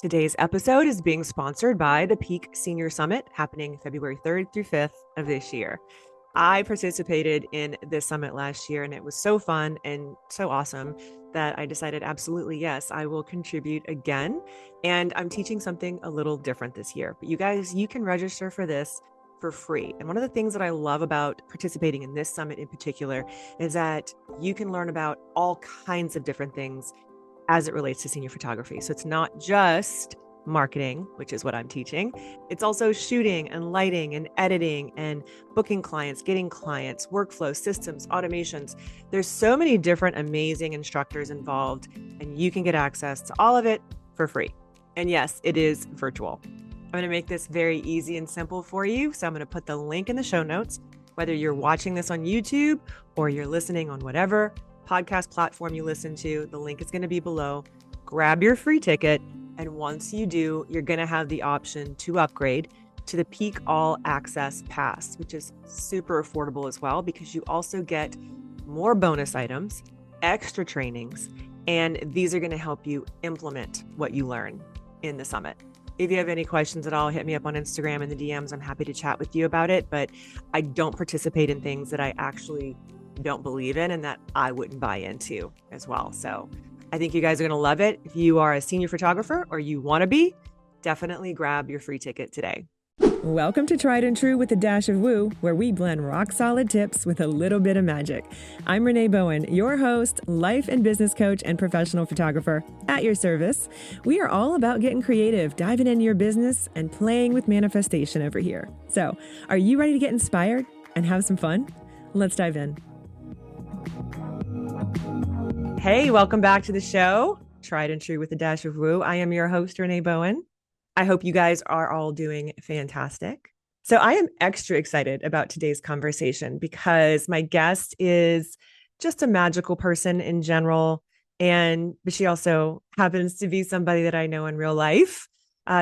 Today's episode is being sponsored by the Peak Senior Summit happening February 3rd through 5th of this year. I participated in this summit last year and it was so fun and so awesome that I decided absolutely yes, I will contribute again. And I'm teaching something a little different this year. But you guys, you can register for this for free. And one of the things that I love about participating in this summit in particular is that you can learn about all kinds of different things as it relates to senior photography. So it's not just marketing, which is what I'm teaching. It's also shooting and lighting and editing and booking clients, getting clients, workflow, systems, automations. There's so many different amazing instructors involved, and you can get access to all of it for free. And yes, it is virtual. I'm going to make this very easy and simple for you. So I'm going to put the link in the show notes, whether you're watching this on YouTube or you're listening on whatever podcast platform you listen to. The link is going to be below. Grab your free ticket. And once you do, you're going to have the option to upgrade to the Peak All Access Pass, which is super affordable as well, because you also get more bonus items, extra trainings, and these are going to help you implement what you learn in the summit. If you have any questions at all, hit me up on Instagram in the DMs. I'm happy to chat with you about it, but I don't participate in things that I actually don't believe in and that I wouldn't buy into as well. So I think you guys are going to love it. If you are a senior photographer or you want to be, definitely grab your free ticket today. Welcome to Tried and True with a Dash of Woo, where we blend rock solid tips with a little bit of magic. I'm Renee Bowen, your host, life and business coach, and professional photographer at your service. We are all about getting creative, diving into your business, and playing with manifestation over here. So, are you ready to get inspired and have some fun? Let's dive in. Hey, welcome back to the show, Tried and True with a Dash of Woo. I am your host, Renee Bowen. I hope you guys are all doing fantastic. So I am extra excited about today's conversation because my guest is just a magical person in general. But she also happens to be somebody that I know in real life.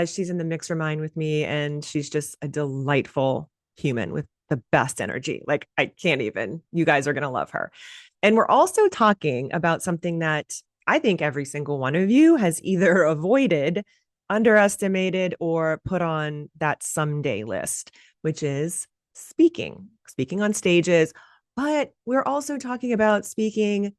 She's in the mixer mind with me, and she's just a delightful human with the best energy. Like, I can't even, you guys are going to love her. And we're also talking about something that I think every single one of you has either avoided, underestimated, or put on that someday list, which is speaking on stages. But we're also talking about speaking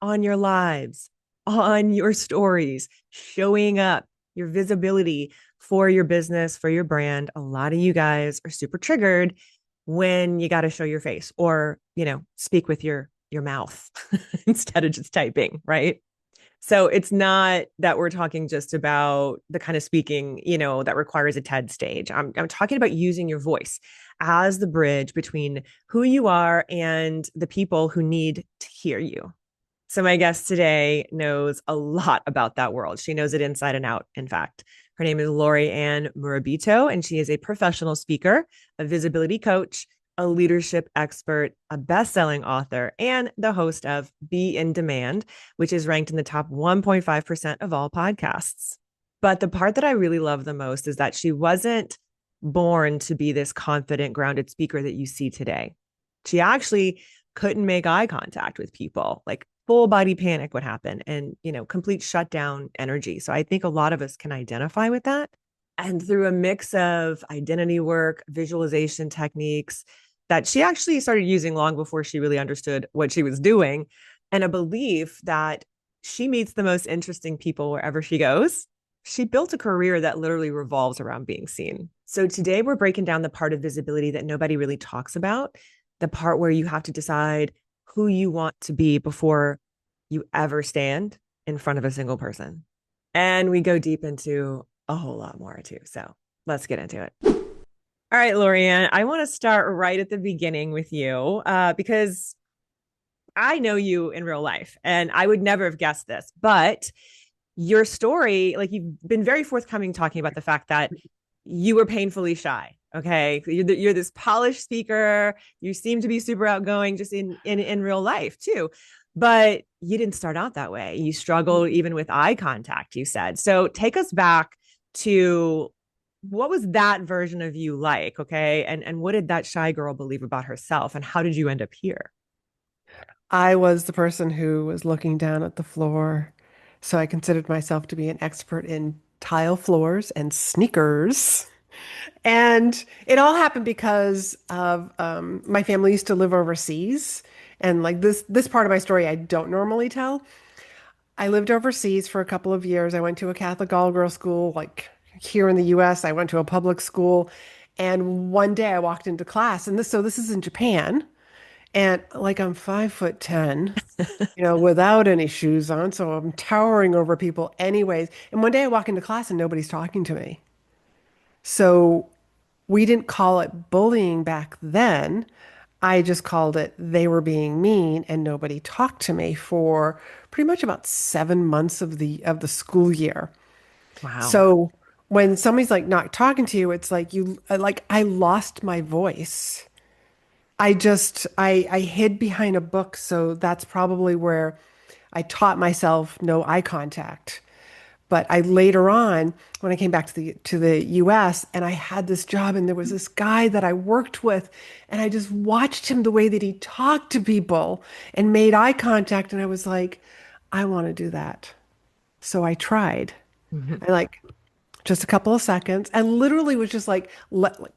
on your lives, on your stories, showing up, your visibility for your business, for your brand. A lot of you guys are super triggered when you got to show your face or, speak with your mouth instead of just typing, right? So it's not that we're talking just about the kind of speaking, that requires a TED stage. I'm talking about using your voice as the bridge between who you are and the people who need to hear you. So my guest today knows a lot about that world. She knows it inside and out, in fact. Her name is Laurie-Ann Murabito, and she is a professional speaker, a visibility coach, a leadership expert, a best-selling author, and the host of Be in Demand, which is ranked in the top 1.5% of all podcasts. But the part that I really love the most is that she wasn't born to be this confident, grounded speaker that you see today. She actually couldn't make eye contact with people. Like, full body panic would happen and, complete shutdown energy. So I think a lot of us can identify with that. And through a mix of identity work, visualization techniques that she actually started using long before she really understood what she was doing, and a belief that she meets the most interesting people wherever she goes, she built a career that literally revolves around being seen. So today we're breaking down the part of visibility that nobody really talks about, the part where you have to decide who you want to be before you ever stand in front of a single person. And we go deep into a whole lot more too. So let's get into it. All right, Laurie-Ann, I want to start right at the beginning with you because I know you in real life and I would never have guessed this, but your story, like, you've been very forthcoming talking about the fact that you were painfully shy. Okay. You're this polished speaker. You seem to be super outgoing just in real life too. But you didn't start out that way. You struggled even with eye contact, you said. So take us back to what was that version of you like? Okay. And what did that shy girl believe about herself? And how did you end up here? I was the person who was looking down at the floor. So I considered myself to be an expert in tile floors, and sneakers. And it all happened because of my family used to live overseas. And like this part of my story I don't normally tell. I lived overseas for a couple of years. I went to a Catholic all-girl school, like here in the US. I went to a public school. And one day I walked into class, and this is in Japan. And like I'm 5'10", without any shoes on, so I'm towering over people anyways. And one day I walk into class and nobody's talking to me. So we didn't call it bullying back then. I just called it they were being mean and nobody talked to me for pretty much about 7 months of the school year. Wow. So when somebody's like not talking to you, it's like like I lost my voice. I hid behind a book, so that's probably where I taught myself no eye contact. But I later on, when I came back to the US and I had this job and there was this guy that I worked with and I just watched him the way that he talked to people and made eye contact and I was like, I want to do that. So I tried. Mhm. I like just a couple of seconds and literally was just like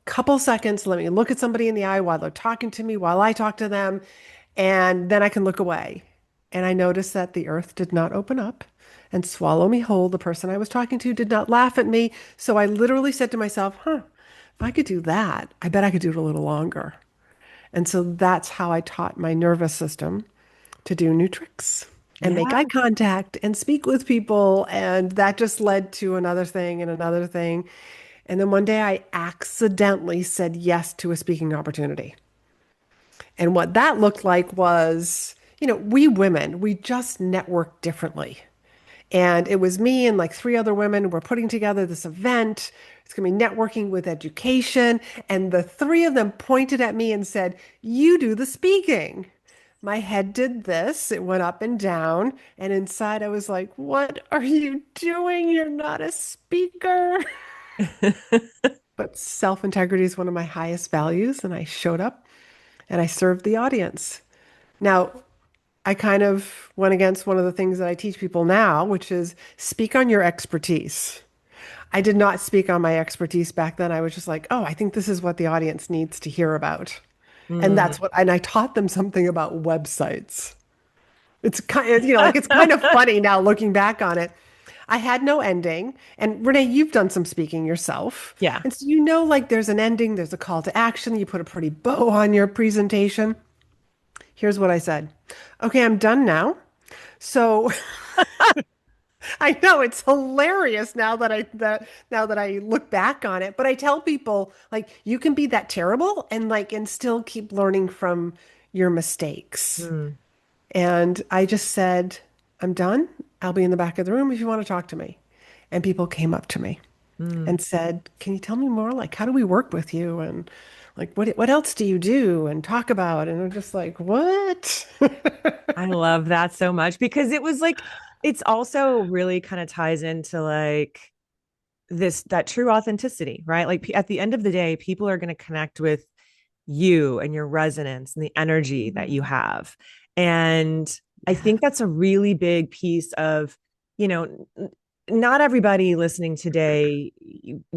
couple seconds, let me look at somebody in the eye while they're talking to me, while I talk to them, and then I can look away. And I noticed that the earth did not open up and swallow me whole. The person I was talking to did not laugh at me. So I literally said to myself, if I could do that, I bet I could do it a little longer. And so that's how I taught my nervous system to do new tricks and make Yeah. eye contact and speak with people. And that just led to another thing and another thing. And then one day I accidentally said yes to a speaking opportunity. And what that looked like was, we women, we just network differently. And it was me and like three other women. We're putting together this event. It's going to be networking with education. And the three of them pointed at me and said, you do the speaking. My head did this. It went up and down. And inside, I was like, what are you doing? You're not a speaker. But self-integrity is one of my highest values. And I showed up and I served the audience. Now, I kind of went against one of the things that I teach people now, which is speak on your expertise. I did not speak on my expertise back then. I was just like, oh, I think this is what the audience needs to hear about. Mm. And I taught them something about websites. It's kind of, like it's kind of funny now looking back on it. I had no ending. And Renee, you've done some speaking yourself. Yeah. And so like there's an ending, there's a call to action, you put a pretty bow on your presentation. Here's what I said. Okay, I'm done now. So I know it's hilarious now that I look back on it, but I tell people like you can be that terrible and still keep learning from your mistakes. Mm. And I just said, I'm done. I'll be in the back of the room if you want to talk to me. And people came up to me Mm. and said, "Can you tell me more? Like, how do we work with you? And like, what else do you do and talk about?" And I'm just like, "What?" I love that so much because it was like, it's also really kind of ties into like that true authenticity, right? Like at the end of the day, people are going to connect with you and your resonance and the energy that you Mhm. have. And I Yeah. think that's a really big piece of, you know, not everybody listening today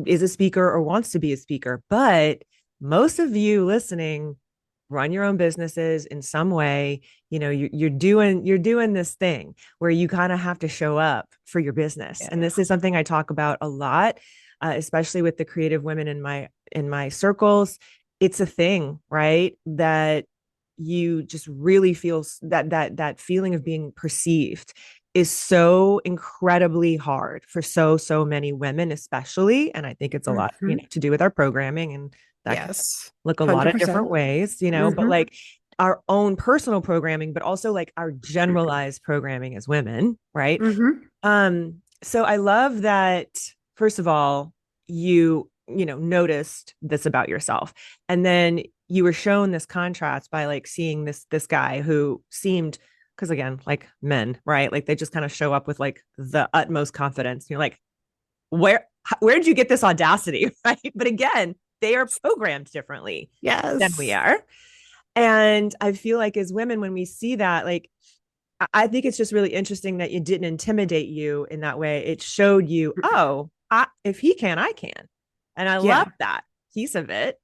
is a speaker or wants to be a speaker, but most of you listening run your own businesses in some way. You're doing this thing where you kind of have to show up for your business, and Yeah. this is something I talk about a lot, especially with the creative women in my circles. It's a thing, right? That you just really feel that feeling of being perceived is so incredibly hard for so many women, especially. And I think it's a lot, Hmm. to do with our programming, and that can Yes. look a lot of different 100%. ways, but Hmm. like our own personal programming, but also like our generalized programming as women, right? Hmm. So I love that, first of all, noticed this about yourself. And then you were shown this contrast by like seeing this guy who seemed, because again, like men, right? Like they just kind of show up with like the utmost confidence. You're like, where did you get this audacity? Right. But again, they are programmed differently than we Yes. are. And I feel like as women, when we see that, like I think it's just really interesting that it didn't intimidate you in that way. It showed you, oh, if he can, I can. And I love Yeah, that piece of it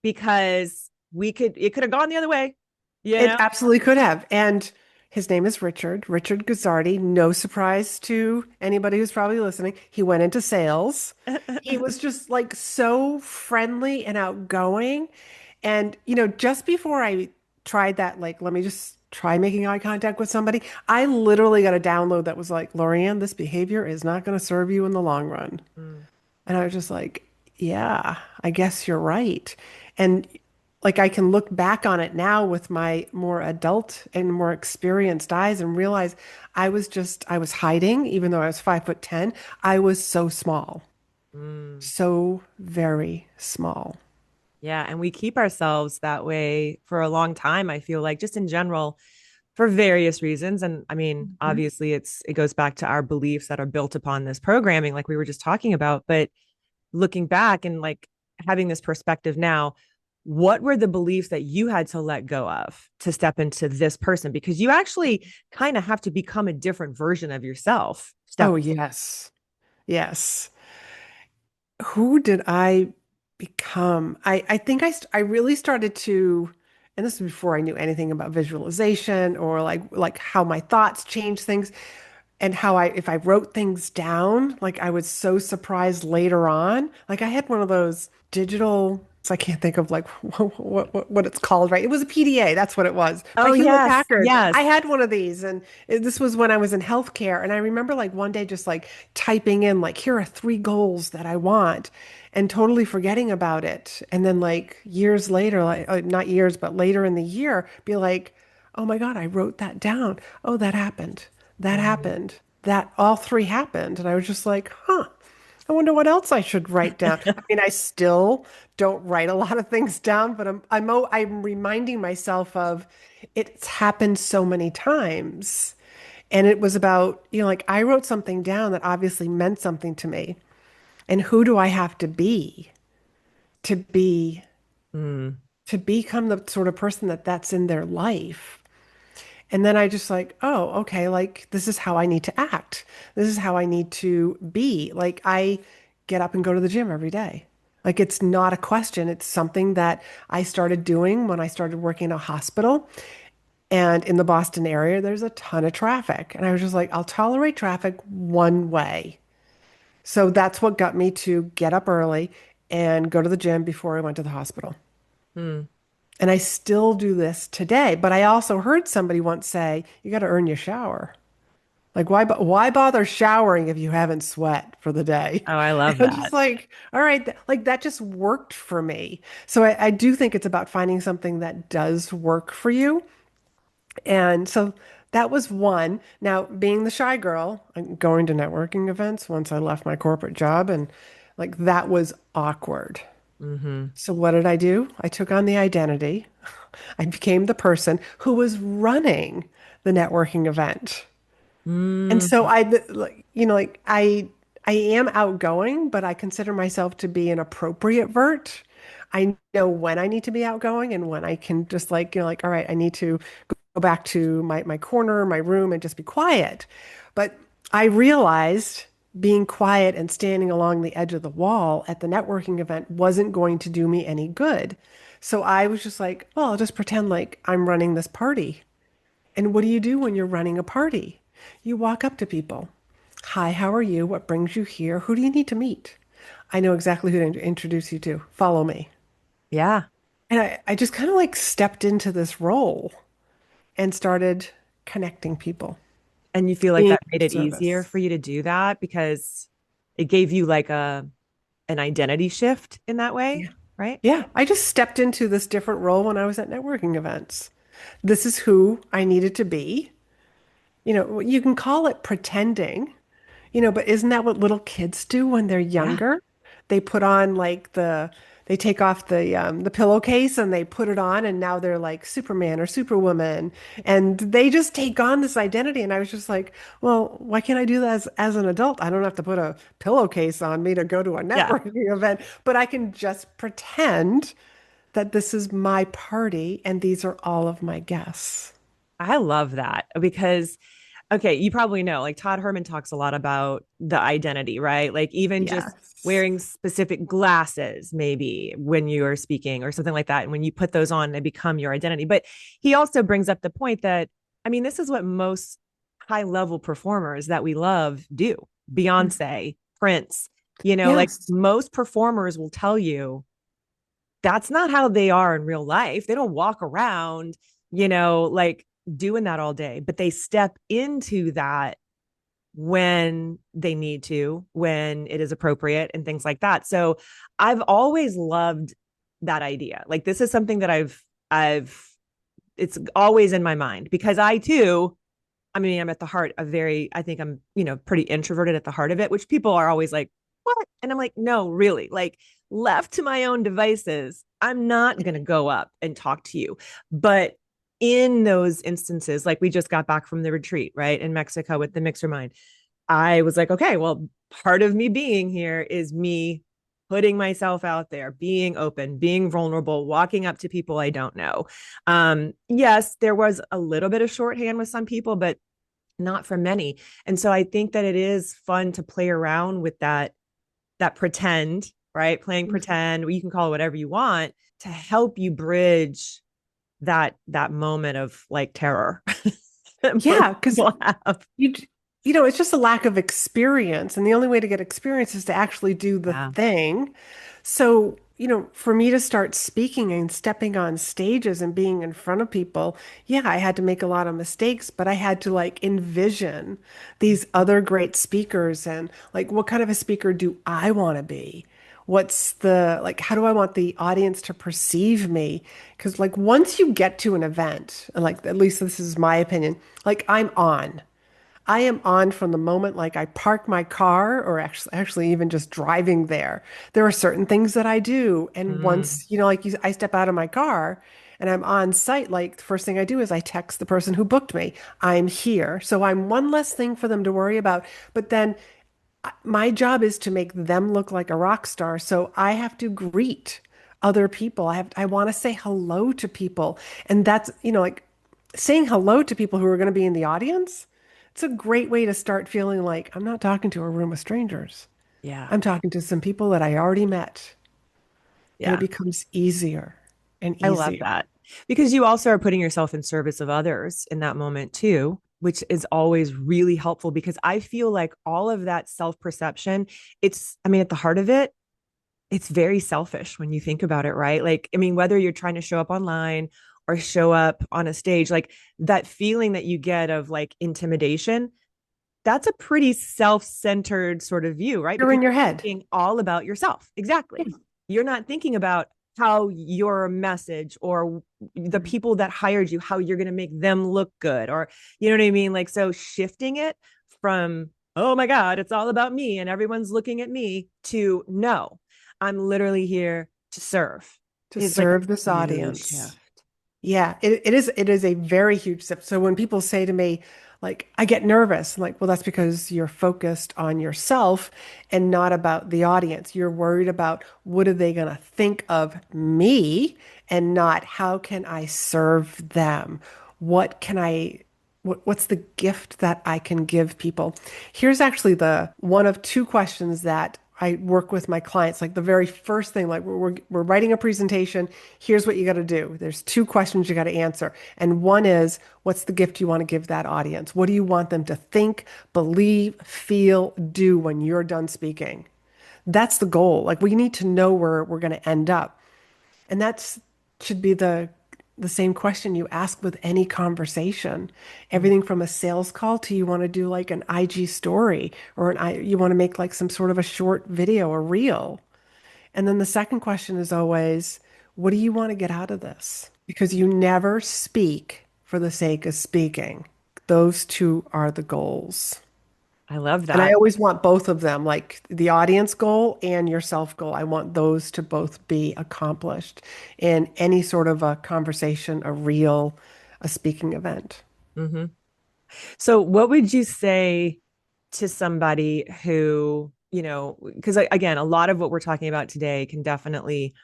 because it could have gone the other way, you it know? absolutely could have. And his name is Richard Gazzardi. No surprise to anybody who's probably listening. He went into sales. He was just like so friendly and outgoing. And, just before I tried that, like, let me just try making eye contact with somebody, I literally got a download that was like, Laurie-Ann, this behavior is not going to serve you in the long run. Mm. And I was just like, yeah, I guess you're right. And like I can look back on it now with my more adult and more experienced eyes and realize I was hiding, even though I was 5'10". I was so small, Mm. so very small. Yeah. And we keep ourselves that way for a long time, I feel like, just in general, for various reasons. And I mean, Mhm. obviously it goes back to our beliefs that are built upon this programming, like we were just talking about. But looking back and like having this perspective now, what were the beliefs that you had to let go of to step into this person? Because you actually kind of have to become a different version of yourself. Oh, yes. Yes. Who did I become? I think I really started to, and this was before I knew anything about visualization or like how my thoughts change things and how if I wrote things down, like I was so surprised later on. Like I had one of those digital, so I can't think of like what it's called, right? It was a PDA, that's what it was, by Oh, Hewlett yes. Packard. I Yes. had one of these, and this was when I was in healthcare. And I remember like one day just like typing in like, here are 3 goals that I want, and totally forgetting about it. And then like years later, like not years, but later in the year, be like, oh my God, I wrote that down. Oh, that happened. That Mhm. happened. That all three happened. And I was just like, huh, I wonder what else I should write down. I mean, I still don't write a lot of things down, but I'm reminding myself of it's happened so many times. And it was about, like I wrote something down that obviously meant something to me. And who do I have to be to be Mm. to become the sort of person that's in their life? And then I just like, oh, okay, like this is how I need to act. This is how I need to be. Like I get up and go to the gym every day. Like it's not a question. It's something that I started doing when I started working in a hospital. And in the Boston area, there's a ton of traffic. And I was just like, I'll tolerate traffic one way. So that's what got me to get up early and go to the gym before I went to the hospital. Mm. And I still do this today. But I also heard somebody once say, you got to earn your shower. Like, why bother showering if you haven't sweat for the day? Oh, I And love I'm just that. like, all right, like that just worked for me. So I do think it's about finding something that does work for you. And so that was one. Now, being the shy girl, I'm going to networking events once I left my corporate job, and like that was awkward. Hmm. So what did I do? I took on the identity. I became the person who was running the networking event. And so Mm. like, I am outgoing, but I consider myself to be an appropriate vert. I know when I need to be outgoing and when I can just like, like, all right, I need to go back to my corner, my room and just be quiet. But I realized being quiet and standing along the edge of the wall at the networking event wasn't going to do me any good. So I was just like, well, I'll just pretend like I'm running this party. And what do you do when you're running a party? You walk up to people. Hi, how are you? What brings you here? Who do you need to meet? I know exactly who to introduce you to. Follow me. Yeah. And I just kind of like stepped into this role and started connecting people, And you feel like being that made of it easier service. for you to do that because it gave you like an identity shift in that way, Yeah. right? Yeah. I just stepped into this different role when I was at networking events. This is who I needed to be. You can call it pretending, but isn't that what little kids do when they're Yeah. younger? They put on like they take off the pillowcase and they put it on, and now they're like Superman or Superwoman, and they just take on this identity. And I was just like, well, why can't I do that as an adult? I don't have to put a pillowcase on me to go to a Yeah. networking event, but I can just pretend that this is my party and these are all of my guests. I love that because okay, you probably know, like Todd Herman talks a lot about the identity, right? Like even just Yes. wearing specific glasses, maybe when you are speaking or something like that. And when you put those on, they become your identity. But he also brings up the point that, I mean, this is what most high level performers that we love do. Beyonce, Prince, like Yes. most performers will tell you that's not how they are in real life. They don't walk around, like doing that all day, but they step into that when they need to, when it is appropriate and things like that. So I've always loved that idea. Like this is something that I've it's always in my mind because I too, I mean, I'm at the heart of I think I'm, pretty introverted at the heart of it, which people are always like, what? And I'm like, no, really, like left to my own devices, I'm not going to go up and talk to you. But in those instances, like we just got back from the retreat, right, in Mexico with the Mixer Mind, I was like, okay, well, part of me being here is me putting myself out there, being open, being vulnerable, walking up to people I don't know. Yes, there was a little bit of shorthand with some people, but not for many. And so I think that it is fun to play around with that pretend, right? Playing pretend, you can call it whatever you want to help you bridge that moment of like terror that most Yeah, because people have. you you know, it's just a lack of experience, and the only way to get experience is to actually do the Yeah. thing. So, for me to start speaking and stepping on stages and being in front of people, yeah, I had to make a lot of mistakes, but I had to like envision these other great speakers and like what kind of a speaker do I want to be? What's the like, how do I want the audience to perceive me? Because like once you get to an event, and like at least this is my opinion, like I'm on. I am on from the moment like I park my car or actually even just driving there. There are certain things that I do. And Mm, once, I step out of my car and I'm on site, like the first thing I do is I text the person who booked me. I'm here. So I'm one less thing for them to worry about. But then my job is to make them look like a rock star. So I have to greet other people. I want to say hello to people. And that's, like saying hello to people who are going to be in the audience. It's a great way to start feeling like I'm not talking to a room of strangers. yeah. I'm talking to some people that I already met. And it Yeah. becomes easier and I love easier. that because you also are putting yourself in service of others in that moment too, which is always really helpful because I feel like all of that self perception, I mean, at the heart of it, it's very selfish when you think about it, right? Like, I mean, whether you're trying to show up online or show up on a stage, like that feeling that you get of like intimidation, that's a pretty self-centered sort of view, right? You're Because in your you're head. thinking all about yourself. Exactly. You're not thinking about how your message or the Mhm. people that hired you, how you're going to make them look good, or you know what I mean? Like, so shifting it from, oh my God, it's all about me and everyone's looking at me to no, I'm literally here to serve To is like a serve this huge audience. shift. Yeah, it is a very huge step. So when people say to me, like, I get nervous, I'm like, well, that's because you're focused on yourself and not about the audience. You're worried about what are they going to think of me and not how can I serve them? What can I what's the gift that I can give people? Here's actually the one of two questions that I work with my clients. Like the very first thing, like we're writing a presentation. Here's what you got to do. There's two questions you got to answer. And one is, what's the gift you want to give that audience? What do you want them to think, believe, feel, do when you're done speaking? That's the goal. Like we need to know where we're going to end up. And that's should be the same question you ask with any conversation. Everything from a sales call to you want to do like an IG story or you want to make like some sort of a short video or reel. And then the second question is always, what do you want to get out of this? Because you never speak for the sake of speaking. Those two are the goals. I love And I that. always want both of them, like the audience goal and your self goal. I want those to both be accomplished in any sort of a conversation, a reel, a speaking event. Mm-hmm. So, what would you say to somebody who, because again, a lot of what we're talking about today can definitely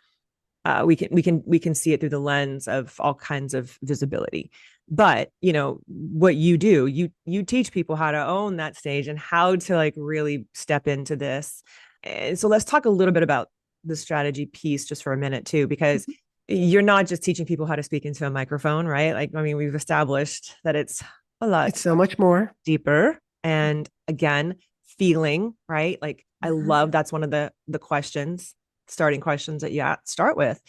we can see it through the lens of all kinds of visibility. But what you do, you teach people how to own that stage and how to like really step into this. And so let's talk a little bit about the strategy piece just for a minute too, because you're not just teaching people how to speak into a microphone, right? Like, I mean, we've established that it's a lot It's so much more. deeper. And again, feeling, right? Like, I Mhm. love that's one of the questions, starting questions that you start with.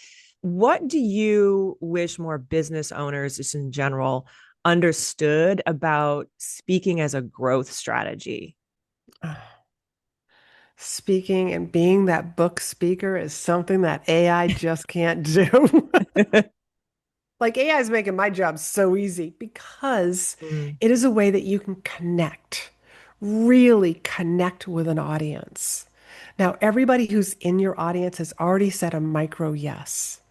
What do you wish more business owners, just in general, understood about speaking as a growth strategy? Speaking and being that book speaker is something that AI just can't do. Like AI is making my job so easy because Mm. it is a way that you can connect, really connect with an audience. Now, everybody who's in your audience has already said a micro yes,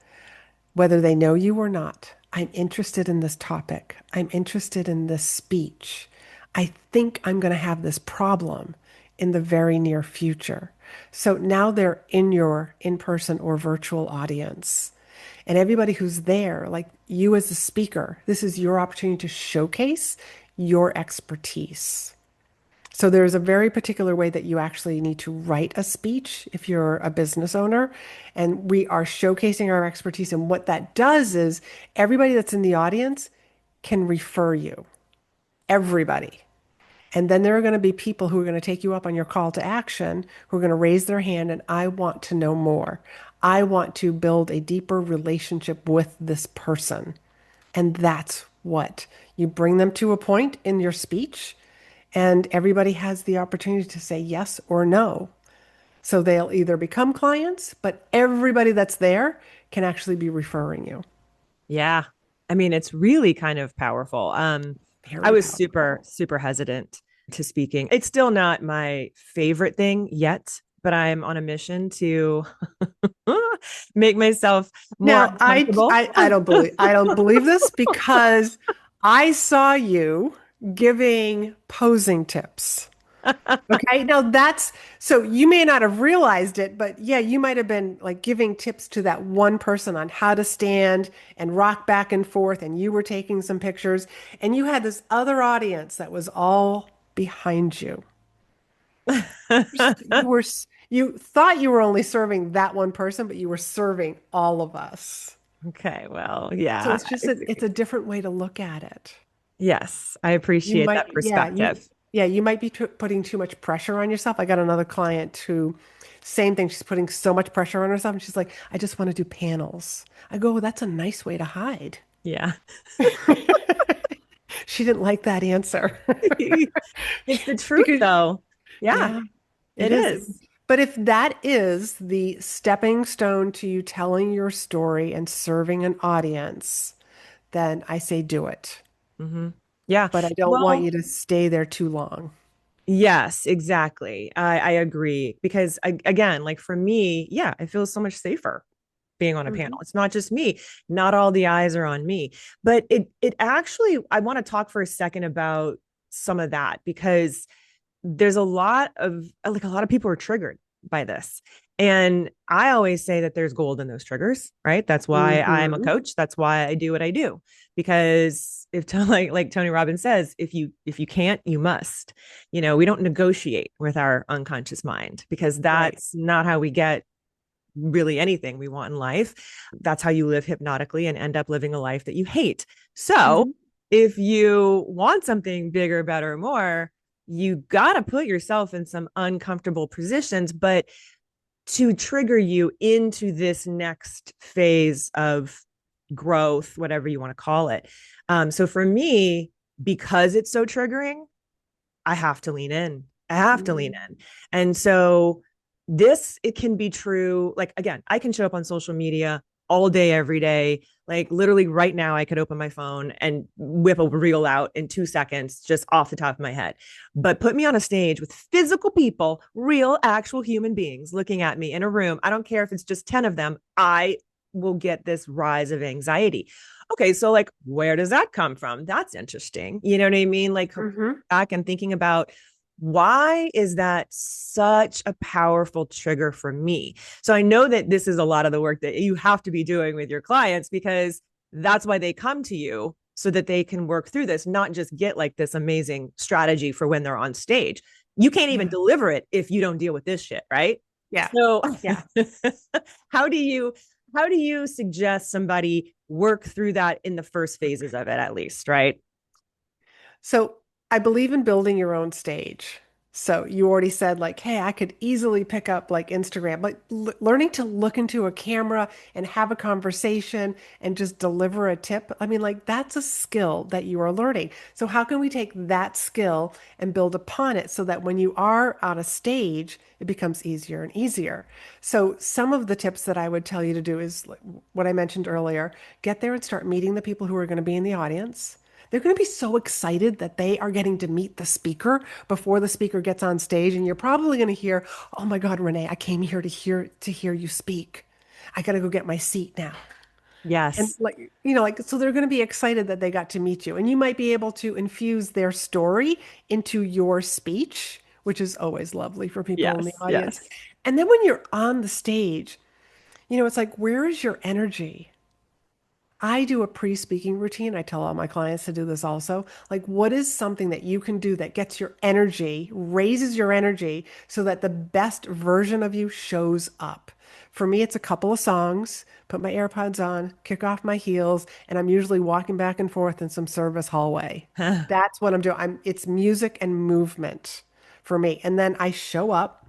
whether they know you or not. I'm interested in this topic. I'm interested in this speech. I think I'm going to have this problem in the very near future. So now they're in your in person or virtual audience. And everybody who's there, like you as a speaker, this is your opportunity to showcase your expertise. So there's a very particular way that you actually need to write a speech if you're a business owner. And we are showcasing our expertise. And what that does is everybody that's in the audience can refer you, everybody. And then there are going to be people who are going to take you up on your call to action, who are going to raise their hand and I want to know more. I want to build a deeper relationship with this person. And that's what you bring them to a point in your speech, and everybody has the opportunity to say yes or no. So they'll either become clients, but everybody that's there can actually be referring you. Yeah. I mean, it's really kind of powerful. I Very was super, powerful. super hesitant to speaking. It's still not my favorite thing yet, but I'm on a mission to make myself more Now, comfortable. I don't believe this because I saw you giving posing tips. Okay, now that's so you may not have realized it, but yeah, you might have been like giving tips to that one person on how to stand and rock back and forth, and you were taking some pictures, and you had this other audience that was all behind you. You thought you were only serving that one person, but you were serving all of us. Okay, well, So yeah. it's a different way to look at it. Yes, I You appreciate might, that yeah, perspective. you might be putting too much pressure on yourself. I got another client who, same thing. She's putting so much pressure on herself, and she's like, "I just want to do panels." I go, well, "That's a nice way to hide." Yeah. She didn't like that answer It's the truth, because, though. Yeah, yeah, it it is. is. But if that is the stepping stone to you telling your story and serving an audience, then I say do it. Hmm. Yeah. But I don't want you Well, to stay there too long. yes, exactly. I agree because again, like for me, yeah, I feel so much safer being on a panel. Mhm. It's not just me. Not all the eyes are on me. But it actually I want to talk for a second about some of that because there's a lot of like a lot of people are triggered by this. And I always say that there's gold in those triggers, right? That's why I'm a Mhm. coach. That's why I do what I do. Because if like Tony Robbins says, if you can't, you must. We don't negotiate with our unconscious mind because Right. that's not how we get really anything we want in life. That's how you live hypnotically and end up living a life that you hate. So, Mhm. if you want something bigger, better, more, you got to put yourself in some uncomfortable positions, but to trigger you into this next phase of growth, whatever you want to call it. So for me, because it's so triggering, I have to lean in. I have to lean Mhm. in. And so this, it can be true. Like, again, I can show up on social media all day, every day. Like, literally, right now, I could open my phone and whip a reel out in 2 seconds, just off the top of my head. But put me on a stage with physical people, real, actual human beings looking at me in a room. I don't care if it's just 10 of them. I will get this rise of anxiety. Okay, so like, where does that come from? That's interesting. You know what I mean? Like, Mhm. back and thinking about Why is that such a powerful trigger for me? So I know that this is a lot of the work that you have to be doing with your clients because that's why they come to you so that they can work through this, not just get like this amazing strategy for when they're on stage. You can't even Yeah. deliver it if you don't deal with this shit, right? Yeah. So Yeah. how do you how do you suggest somebody work through that in the first phases of it at least, right? So I believe in building your own stage. So you already said like, hey, I could easily pick up like Instagram, like learning to look into a camera and have a conversation and just deliver a tip. I mean, like that's a skill that you are learning. So how can we take that skill and build upon it so that when you are on a stage, it becomes easier and easier? So some of the tips that I would tell you to do is like what I mentioned earlier, get there and start meeting the people who are going to be in the audience. They're going to be so excited that they are getting to meet the speaker before the speaker gets on stage. And you're probably going to hear, "Oh my God, Renee, I came here to hear you speak. I got to go get my seat now." And Yes. like, like, so they're going to be excited that they got to meet you. And you might be able to infuse their story into your speech, which is always lovely for people in the Yes. audience. Yes. And then when you're on the stage, it's like, where is your energy? I do a pre-speaking routine. I tell all my clients to do this also. Like, what is something that you can do that gets your energy, raises your energy so that the best version of you shows up? For me, it's a couple of songs, put my AirPods on, kick off my heels, and I'm usually walking back and forth in some service hallway. That's what I'm doing. It's music and movement for me. And then I show up,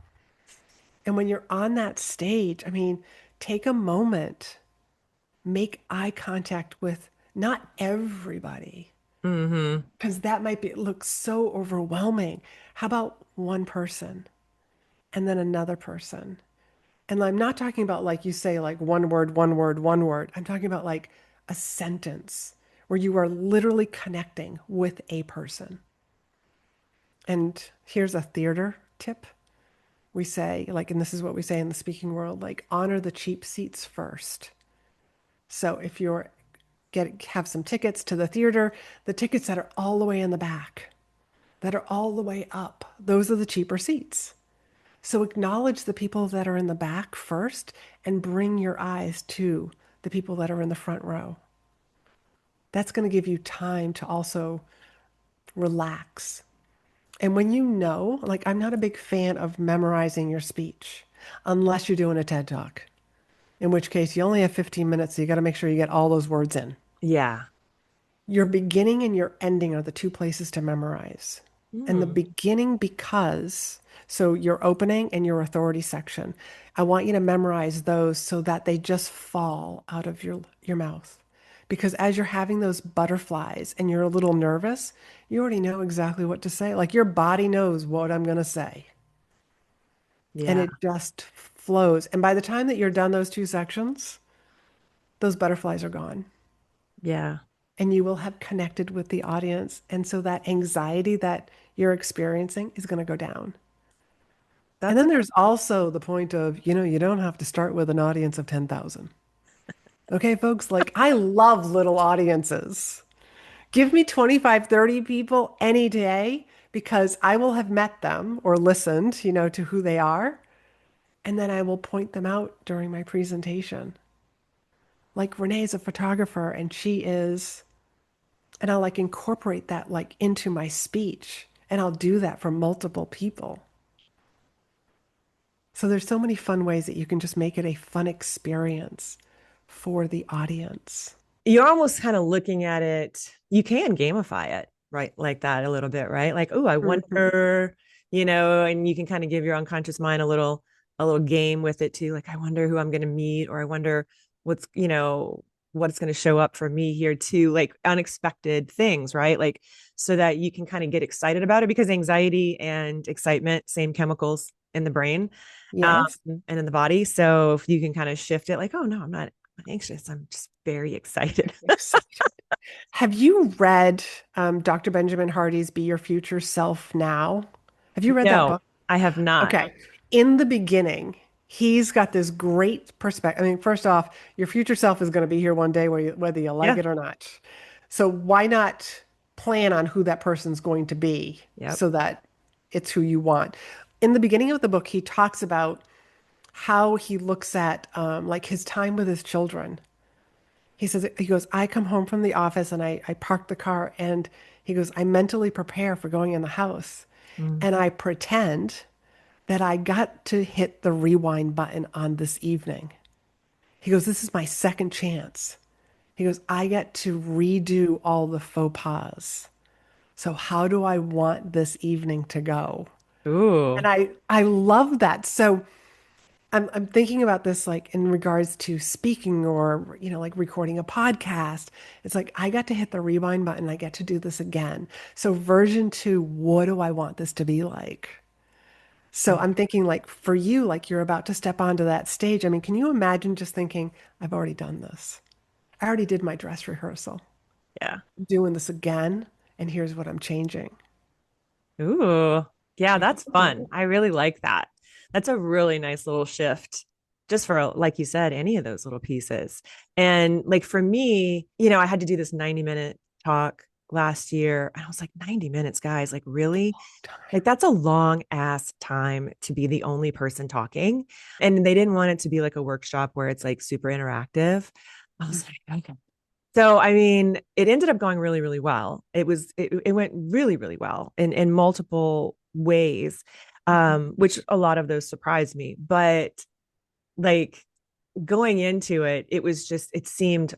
and when you're on that stage, I mean, take a moment, make eye contact with not everybody, Mm-hmm. because that might be look so overwhelming. How about one person and then another person? And I'm not talking about like you say like one word, one word, one word. I'm talking about like a sentence where you are literally connecting with a person. And here's a theater tip. We say, like, and this is what we say in the speaking world, like honor the cheap seats first. So if you're have some tickets to the theater, the tickets that are all the way in the back, that are all the way up, those are the cheaper seats. So acknowledge the people that are in the back first and bring your eyes to the people that are in the front row. That's going to give you time to also relax. And when like I'm not a big fan of memorizing your speech unless you're doing a TED Talk, in which case you only have 15 minutes, so you got to make sure you get all those words in. Yeah. Your beginning and your ending are the two places to memorize. And the Mm. beginning so your opening and your authority section, I want you to memorize those so that they just fall out of your mouth. Because as you're having those butterflies and you're a little nervous, you already know exactly what to say. Like your body knows what I'm going to say. And Yeah. it just flows. And by the time that you're done those two sections, those butterflies are gone. Yeah. And you will have connected with the audience. And so that anxiety that you're experiencing is going to go down. And That's then a there's also the point of, you don't have to start with an audience of 10,000. Okay, folks, like I love little audiences. Give me 25, 30 people any day because I will have met them or listened, to who they are. And then I will point them out during my presentation. Like Renee is a photographer and and I'll like incorporate that like into my speech. And I'll do that for multiple people. So there's so many fun ways that you can just make it a fun experience for the audience. you're almost kind of looking at it, you can gamify it, right? Like that a little bit, right? Like, oh, I Mhm. wonder, and you can kind of give your unconscious mind a little game with it too. Like, I wonder who I'm going to meet, or I wonder what's, what's going to show up for me here too, like unexpected things, right? Like, so that you can kind of get excited about it because anxiety and excitement, same chemicals in the brain, Yes. and in the body. So if you can kind of shift it, like, oh no, I'm not anxious. I'm just very excited. Excited. Have you read Dr. Benjamin Hardy's Be Your Future Self Now? Have you read that No, book? I have not. Okay. In the beginning, he's got this great perspective. I mean, first off, your future self is going to be here one day, whether you like Yeah. it or not. So why not plan on who that person's going to be Yep. so that it's who you want. In the beginning of the book, he talks about how he looks at like his time with his children. He goes, I come home from the office and I park the car and he goes, I mentally prepare for going in the house Mm. and I pretend that I got to hit the rewind button on this evening. He goes, this is my second chance. He goes, I get to redo all the faux pas. So how do I want this evening to go? And Ooh. I love that. So I'm thinking about this like in regards to speaking or, like recording a podcast. It's like I got to hit the rewind button. I get to do this again. So version two, what do I want this to be like? So I'm thinking like for you, like you're about to step onto that stage. I mean, can you imagine just thinking, I've already done this. I already did my dress rehearsal. Yeah. I'm doing this again, and here's what I'm changing. Ooh, yeah, that's fun. I really like that. That's a really nice little shift, just for, like you said, any of those little pieces. And like for me, I had to do this 90-minute talk last year. And I was like, 90 minutes, guys, like really? Like that's a long ass time to be the only person talking. And they didn't want it to be like a workshop where it's like super interactive. I was like, okay. So, I mean, it ended up going really, really well. It went really, really well in multiple ways, which a lot of those surprised me. But like going into it, it seemed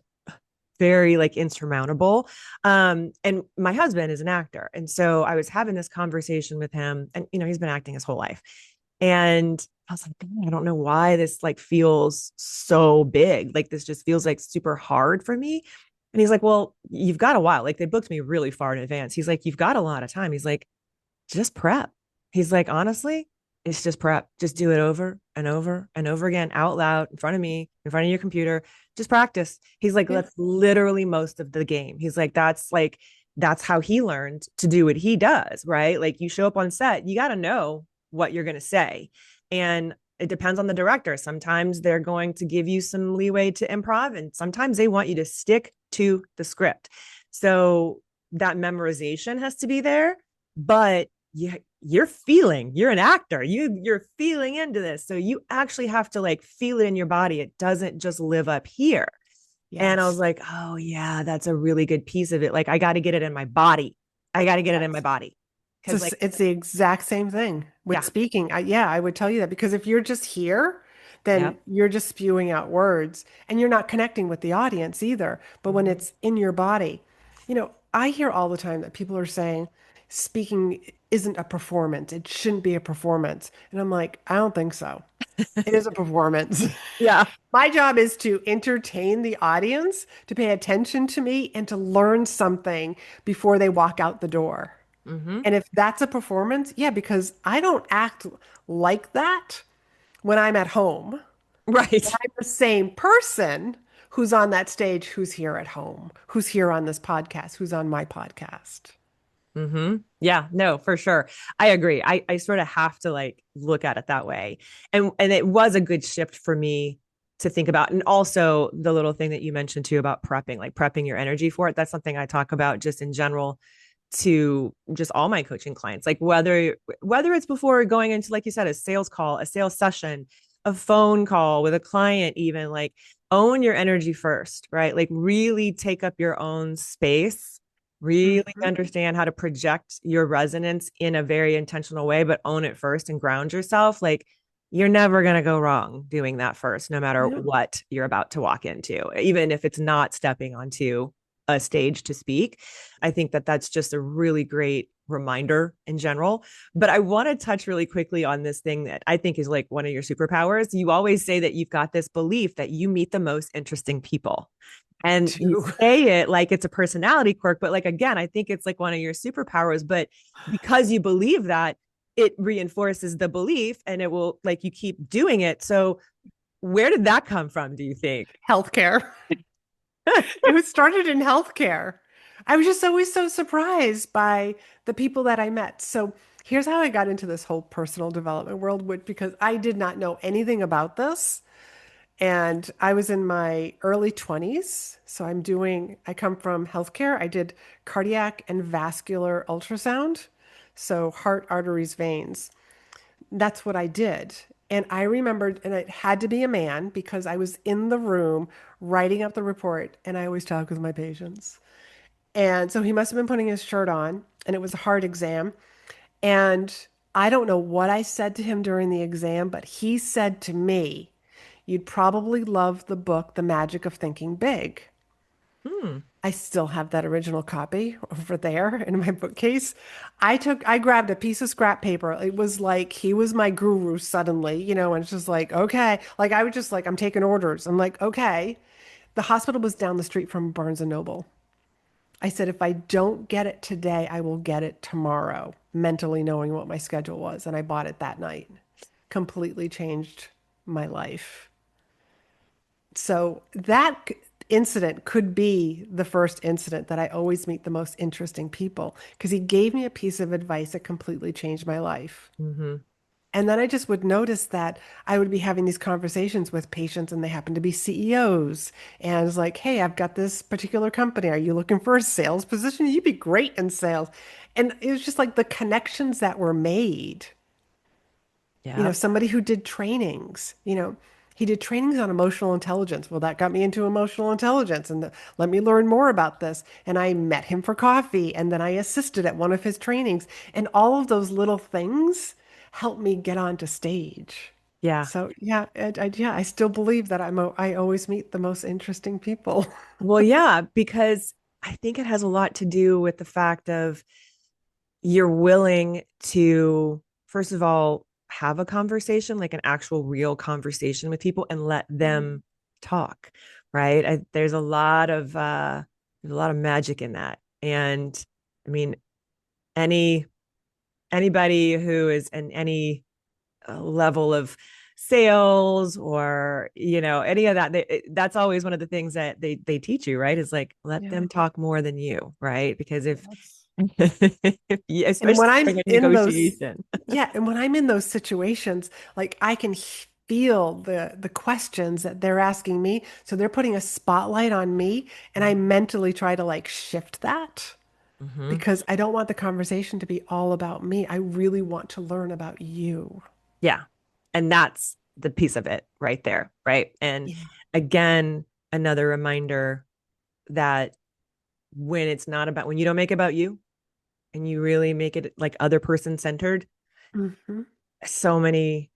very like insurmountable. And my husband is an actor. And so I was having this conversation with him, and he's been acting his whole life. And I was like, "God, I don't know why this like feels so big. Like this just feels like super hard for me." And he's like, "Well, you've got a while. Like they booked me really far in advance." He's like, "You've got a lot of time." He's like, just prep. He's like, honestly, it's just prep. Just do it over and over and over again out loud in front of me, in front of your computer. Just practice. He's like, Yeah. that's literally most of the game. He's like, that's how he learned to do what he does, right? Like you show up on set, you got to know what you're going to say. And it depends on the director. Sometimes they're going to give you some leeway to improv, and sometimes they want you to stick to the script. So that memorization has to be there, but you're an actor, you're feeling into this, so you actually have to like feel it in your body. It doesn't just live up here. And I was Yes. like, oh yeah, that's a really good piece of it. Like I got to get it in my body. I got to get it in my Yes. body, because like It's the exact same thing with yeah. speaking. Yeah, I would tell you that because if you're just here, then Yep. you're just spewing out words and you're not connecting with the audience either. But when Mm-hmm. it's in your body, I hear all the time that people are saying speaking isn't a performance. It shouldn't be a performance. And I'm like, I don't think so. It is a performance. Yeah. My job is to entertain the audience, to pay attention to me, and to learn something before they walk out the door. Mm-hmm. And if that's a performance, yeah, because I don't act like that when I'm at home. Right. I'm the same person who's on that stage, who's here at home, who's here on this podcast, who's on my podcast. Mm-hmm. Yeah, no, for sure. I agree. I sort of have to like look at it that way. And it was a good shift for me to think about. And also the little thing that you mentioned too about prepping, like prepping your energy for it. That's something I talk about just in general to just all my coaching clients. Like whether it's before going into, like you said, a sales call, a sales session, a phone call with a client, even like own your energy first, right? Like really take up your own space, really Mhm. understand how to project your resonance in a very intentional way, but own it first and ground yourself. Like you're never going to go wrong doing that first, no matter Yeah. what you're about to walk into, even if it's not stepping onto a stage to speak. I think that that's just a really great reminder in general. But I want to touch really quickly on this thing that I think is like one of your superpowers. You always say that you've got this belief that you meet the most interesting people. And you Two. say it like it's a personality quirk, but like again, I think it's like one of your superpowers. But because you believe that, it reinforces the belief and it will like you keep doing it. So where did that come from, do you think? Healthcare. It was started in healthcare. I was just always so surprised by the people that I met. So here's how I got into this whole personal development world, which because I did not know anything about this. And I was in my early 20s. So I come from healthcare. I did cardiac and vascular ultrasound. So heart, arteries, veins. That's what I did. And I remembered, and it had to be a man because I was in the room writing up the report, and I always talk with my patients. And so he must have been putting his shirt on, and it was a heart exam. And I don't know what I said to him during the exam, but he said to me, "You'd probably love the book, The Magic of Thinking Big." Hmm. I still have that original copy over there in my bookcase. I grabbed a piece of scrap paper. It was like he was my guru suddenly, and it's just like, okay. Like I was just like, I'm taking orders. I'm like, okay. The hospital was down the street from Barnes and Noble. I said, if I don't get it today, I will get it tomorrow, mentally knowing what my schedule was. And I bought it that night. Completely changed my life. So incident could be the first incident that I always meet the most interesting people because he gave me a piece of advice that completely changed my life. Mm-hmm. And then I just would notice that I would be having these conversations with patients and they happen to be CEOs. And it's like, hey, I've got this particular company. Are you looking for a sales position? You'd be great in sales. And it was just like the connections that were made. Yep. Somebody who did trainings, he did trainings on emotional intelligence. Well, that got me into emotional intelligence and let me learn more about this. And I met him for coffee and then I assisted at one of his trainings. And all of those little things helped me get onto stage. Yeah. So yeah, I still believe that I always meet the most interesting people. Well, yeah, because I think it has a lot to do with the fact of you're willing to, first of all, have a conversation, like an actual real conversation with people and let them talk, right? There's a lot of magic in that. And I mean, any anybody who is in any level of sales or any of that that's always one of the things that they teach you, right, is like let Yeah. them talk more than you, right? Because if Yes. And especially when I'm during a in those, negotiation. yeah, and when I'm in those situations, like I can feel the questions that they're asking me. So they're putting a spotlight on me, and I mentally try to like shift that Mm-hmm. because I don't want the conversation to be all about me. I really want to learn about you. Yeah, and that's the piece of it right there, right? And Yeah. again, another reminder that when you don't make it about you and you really make it like other person centered, Hmm. so many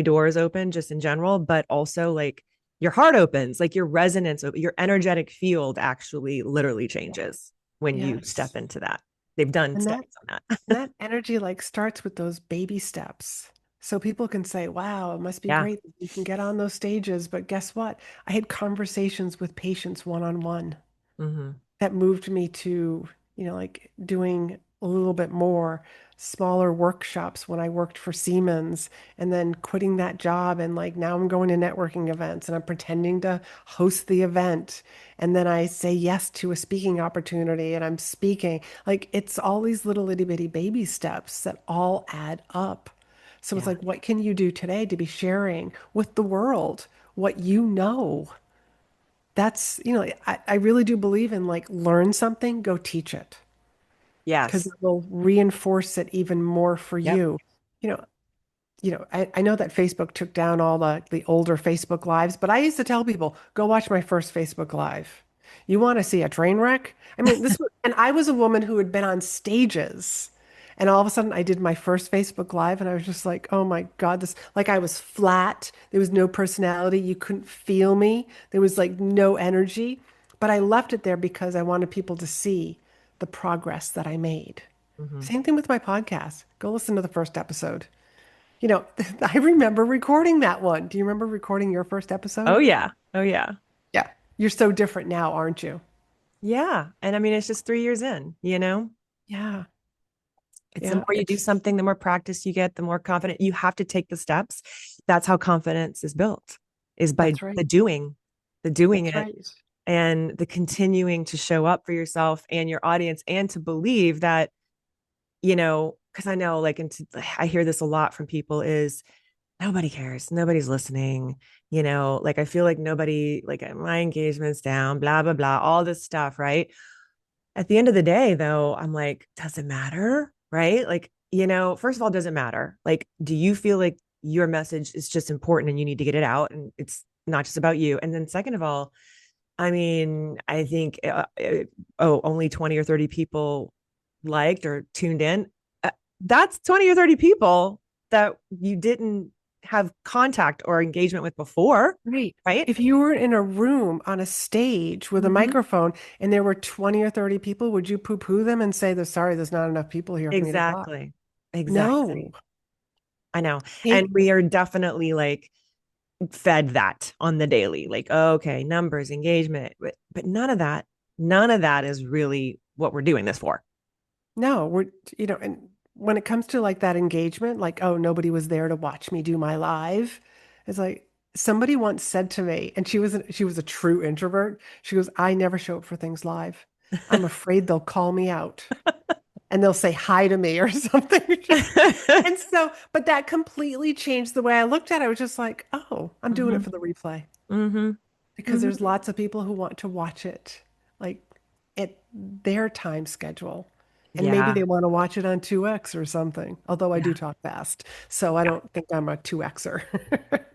doors open just in general, but also like your heart opens, like your resonance, your energetic field actually literally changes when you step Yes. into that. They've done And that studies on that. And that energy like starts with those baby steps. So people can say, wow, it must be Yeah. great that you can get on those stages. But guess what? I had conversations with patients one on one Mm-hmm. that moved me to, like doing a little bit more smaller workshops when I worked for Siemens and then quitting that job. And like now I'm going to networking events and I'm pretending to host the event. And then I say yes to a speaking opportunity and I'm speaking. Like it's all these little itty bitty baby steps that all add up. So it's Yeah. like, what can you do today to be sharing with the world what you know? That's, I really do believe in like learn something, go teach it because Yes. it will reinforce it even more for Yep. you. You know, I know that Facebook took down all the older Facebook lives, but I used to tell people, go watch my first Facebook live. You want to see a train wreck? I mean, and I was a woman who had been on stages. And all of a sudden I did my first Facebook Live and I was just like, oh my God, like I was flat. There was no personality. You couldn't feel me. There was like no energy. But I left it there because I wanted people to see the progress that I made. Mm-hmm. Same thing with my podcast. Go listen to the first episode. You know, I remember recording that one. Do you remember recording your first Oh episode? yeah. Oh yeah. Yeah. You're so different now, aren't you? Yeah. And I mean, it's just 3 years in. Yeah. It's the Yeah. more you do something, the more practice you get, the more confident you have to take the steps. That's how confidence is built, is by That's right. the doing That's it right. and the continuing to show up for yourself and your audience and to believe that, because I know like, I hear this a lot from people is nobody cares. Nobody's listening. Like I feel like nobody, like my engagement's down, blah, blah, blah, all this stuff. Right. At the end of the day, though, I'm like, does it matter? right? Like, first of all, does it matter? Like, do you feel like your message is just important and you need to get it out and it's not just about you? And then, second of all, I mean, I think, only 20 or 30 people liked or tuned in. Uh, that's 20 or 30 people that you didn't have contact or engagement with before, Right. right? If you were in a room on a stage with a Mm-hmm. microphone and there were 20 or 30 people, would you poo-poo them and say, sorry, there's not enough people here for me to talk? Exactly. Exactly. No. I know. And Hey, we are definitely like fed that on the daily, like, okay, numbers, engagement, but none of that is really what we're doing this for. no, and when it comes to like that engagement, like, oh, nobody was there to watch me do my live. It's like somebody once said to me, and she was a true introvert. She goes, I never show up for things live. I'm afraid they'll call me out and they'll say hi to me or something. And so, but that completely changed the way I looked at it. I was just like, oh, I'm doing it Mm-hmm. for the replay Mm-hmm. because Mm-hmm. there's lots of people who want to watch it like at their time schedule. And maybe Yeah. they want to watch it on 2X or something. Although I do Yeah. talk fast, so I Yeah. don't think I'm a 2Xer.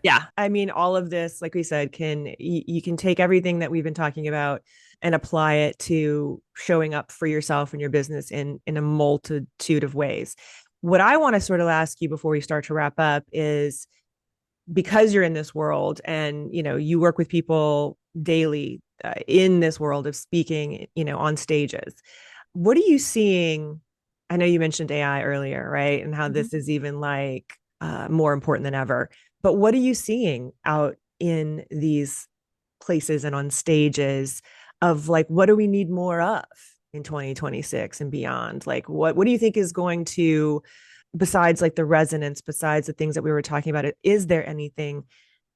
Yeah. I mean, all of this, like we said, you can take everything that we've been talking about and apply it to showing up for yourself and your business in a multitude of ways. What I want to sort of ask you before we start to wrap up is, because you're in this world and you work with people daily, in this world of speaking, on stages, what are you seeing? I know you mentioned AI earlier, right? And how Mhm. this is even like, more important than ever. But what are you seeing out in these places and on stages of, like, what do we need more of in 2026 and beyond? Like, what do you think is going to, besides like the resonance, besides the things that we were talking about, is there anything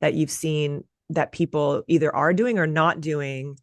that you've seen that people either are doing or not doing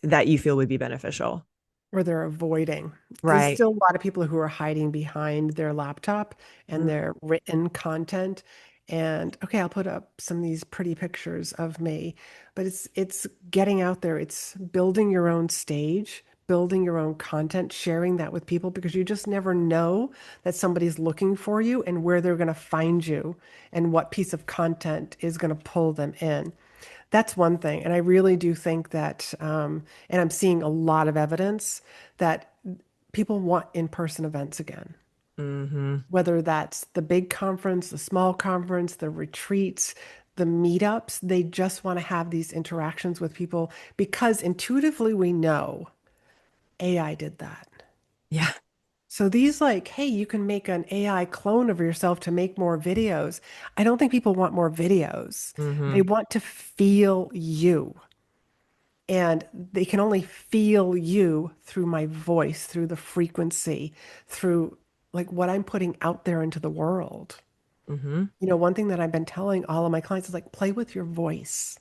that you feel would be beneficial? Or they're avoiding. There's Right. still a lot of people who are hiding behind their laptop and Mm, their written content. And okay, I'll put up some of these pretty pictures of me, but it's getting out there. It's building your own stage, building your own content, sharing that with people because you just never know that somebody's looking for you and where they're going to find you and what piece of content is going to pull them in. That's one thing. And I really do think that, and I'm seeing a lot of evidence that people want in-person events again, mm-hmm. whether that's the big conference, the small conference, the retreats, the meetups. They just want to have these interactions with people because intuitively we know AI did that. Yeah. So these like, hey, you can make an AI clone of yourself to make more videos. I don't think people want more videos. They Mm-hmm. want to feel you. And they can only feel you through my voice, through the frequency, through like what I'm putting out there into the world. Mm-hmm. One thing that I've been telling all of my clients is like, play with your voice.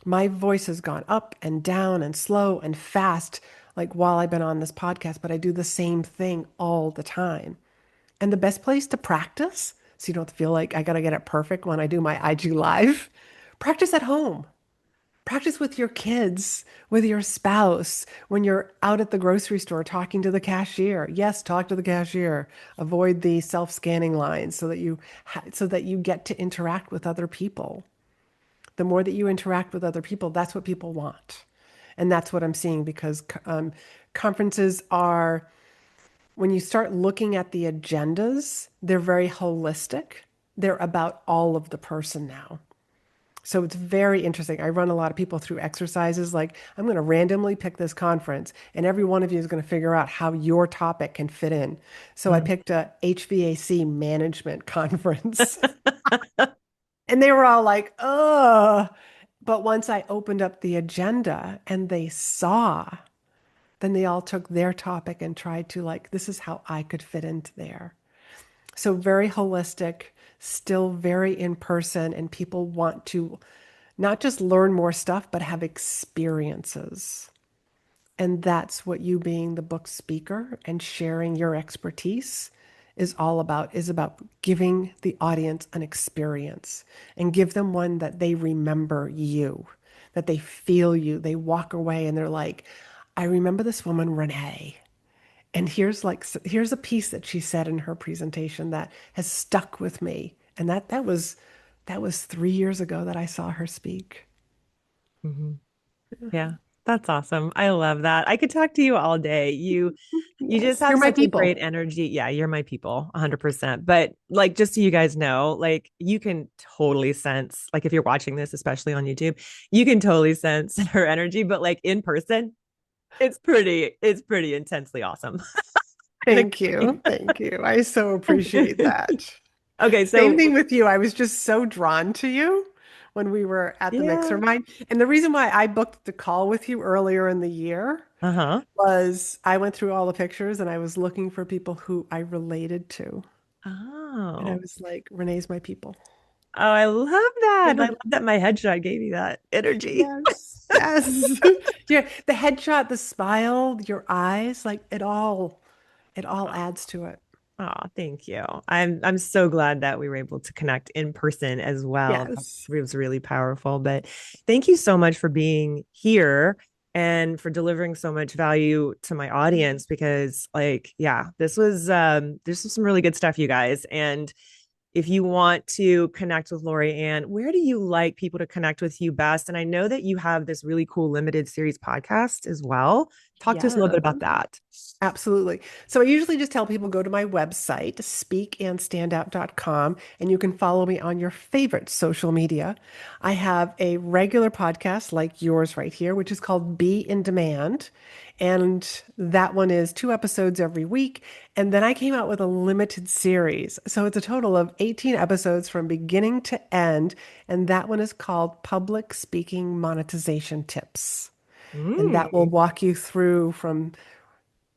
My voice has gone up and down and slow and fast, like while I've been on this podcast, but I do the same thing all the time. And the best place to practice, so you don't feel like I got to get it perfect when I do my IG live, practice at home. Practice with your kids, with your spouse, when you're out at the grocery store talking to the cashier. Yes, talk to the cashier. Avoid the self-scanning lines so that you get to interact with other people. The more that you interact with other people, that's what people want. And that's what I'm seeing because conferences are, when you start looking at the agendas, they're very holistic. They're about all of the person now. So it's very interesting. I run a lot of people through exercises like I'm going to randomly pick this conference, and every one of you is going to figure out how your topic can fit in. So I picked a HVAC management conference, and they were all like, "Ugh." But once I opened up the agenda and they saw, then they all took their topic and tried to like, this is how I could fit into there. So very holistic, still very in person, and people want to not just learn more stuff, but have experiences. And that's what you being the book speaker and sharing your expertise is about giving the audience an experience and give them one that they remember you, that they feel you. They walk away and they're like, I remember this woman, Renee. And here's a piece that she said in her presentation that has stuck with me. And that was 3 years ago that I saw her speak. Hmm. Yeah, that's awesome. I love that. I could talk to you all day. You just Yes, have you're my such a great people. energy. Yeah, you're my people, 100%. But like, just so you guys know, like, you can totally sense, like, if you're watching this, especially on YouTube, you can totally sense her energy. But like in person, it's pretty intensely awesome. In a Thank good way. you. Thank you. I so appreciate that. Okay, Same so thing with you. I was just so drawn to you when we were at the Mixer yeah, Mine. And the reason why I booked the call with you earlier in the year uh-huh. was I went through all the pictures and I was looking for people who I related to. And I Oh. was like, Renee's my people. Oh, I love that. I love that my headshot gave you that energy. Yes, yes. Yeah, the headshot, the smile, your eyes, like it all adds to it. Oh, thank you. I'm so glad that we were able to connect in person as well. That Yes. was really powerful. But thank you so much for being here and for delivering so much value to my audience because like, yeah, this was some really good stuff, you guys. And if you want to connect with Laurie-Ann, where do you like people to connect with you best? And I know that you have this really cool limited series podcast as well. Talk to us a little Yeah. bit about that. Absolutely. So I usually just tell people go to my website, speakandstandout.com, and you can follow me on your favorite social media. I have a regular podcast like yours right here, which is called Be in Demand. And that one is 2 episodes every week. And then I came out with a limited series. So it's a total of 18 episodes from beginning to end. And that one is called Public Speaking Monetization Tips. And that will Mm. walk you through from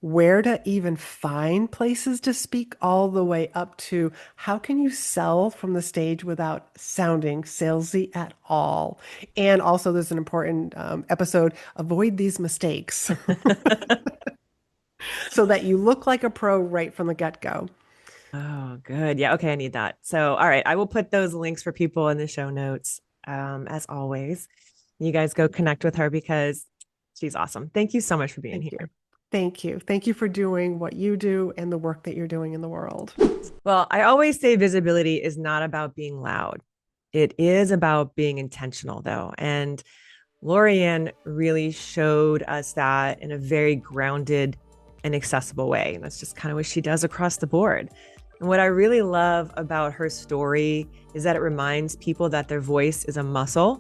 where to even find places to speak, all the way up to how can you sell from the stage without sounding salesy at all. And also, there's an important episode, avoid these mistakes so that you look like a pro right from the get-go. Oh, good. Yeah. Okay. I need that. So, all right. I will put those links for people in the show notes. As always, you guys go connect with her because she's awesome. Thank you so much for being Thank you. here. Thank you. Thank you for doing what you do and the work that you're doing in the world. Well, I always say visibility is not about being loud. It is about being intentional, though. And Laurie-Ann really showed us that in a very grounded and accessible way. And that's just kind of what she does across the board. And what I really love about her story is that it reminds people that their voice is a muscle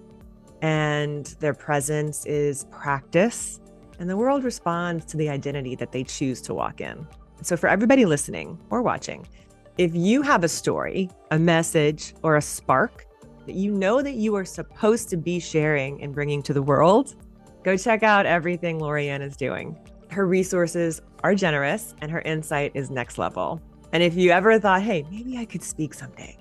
and their presence is practice. And the world responds to the identity that they choose to walk in. So, for everybody listening or watching, if you have a story, a message, or a spark that you know that you are supposed to be sharing and bringing to the world, go check out everything Laurie-Ann is doing. Her resources are generous and her insight is next level. And if you ever thought, hey, maybe I could speak someday,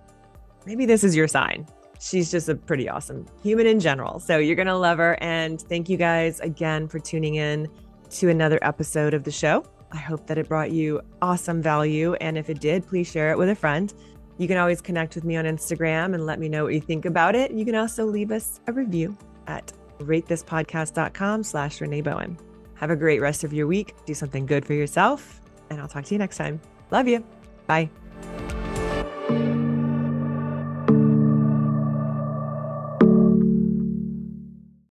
maybe this is your sign. She's just a pretty awesome human in general. So you're going to love her. And thank you guys again for tuning in to another episode of the show. I hope that it brought you awesome value. And if it did, please share it with a friend. You can always connect with me on Instagram and let me know what you think about it. You can also leave us a review at ratethispodcast.com/Renee Bowen. Have a great rest of your week. Do something good for yourself. And I'll talk to you next time. Love you. Bye.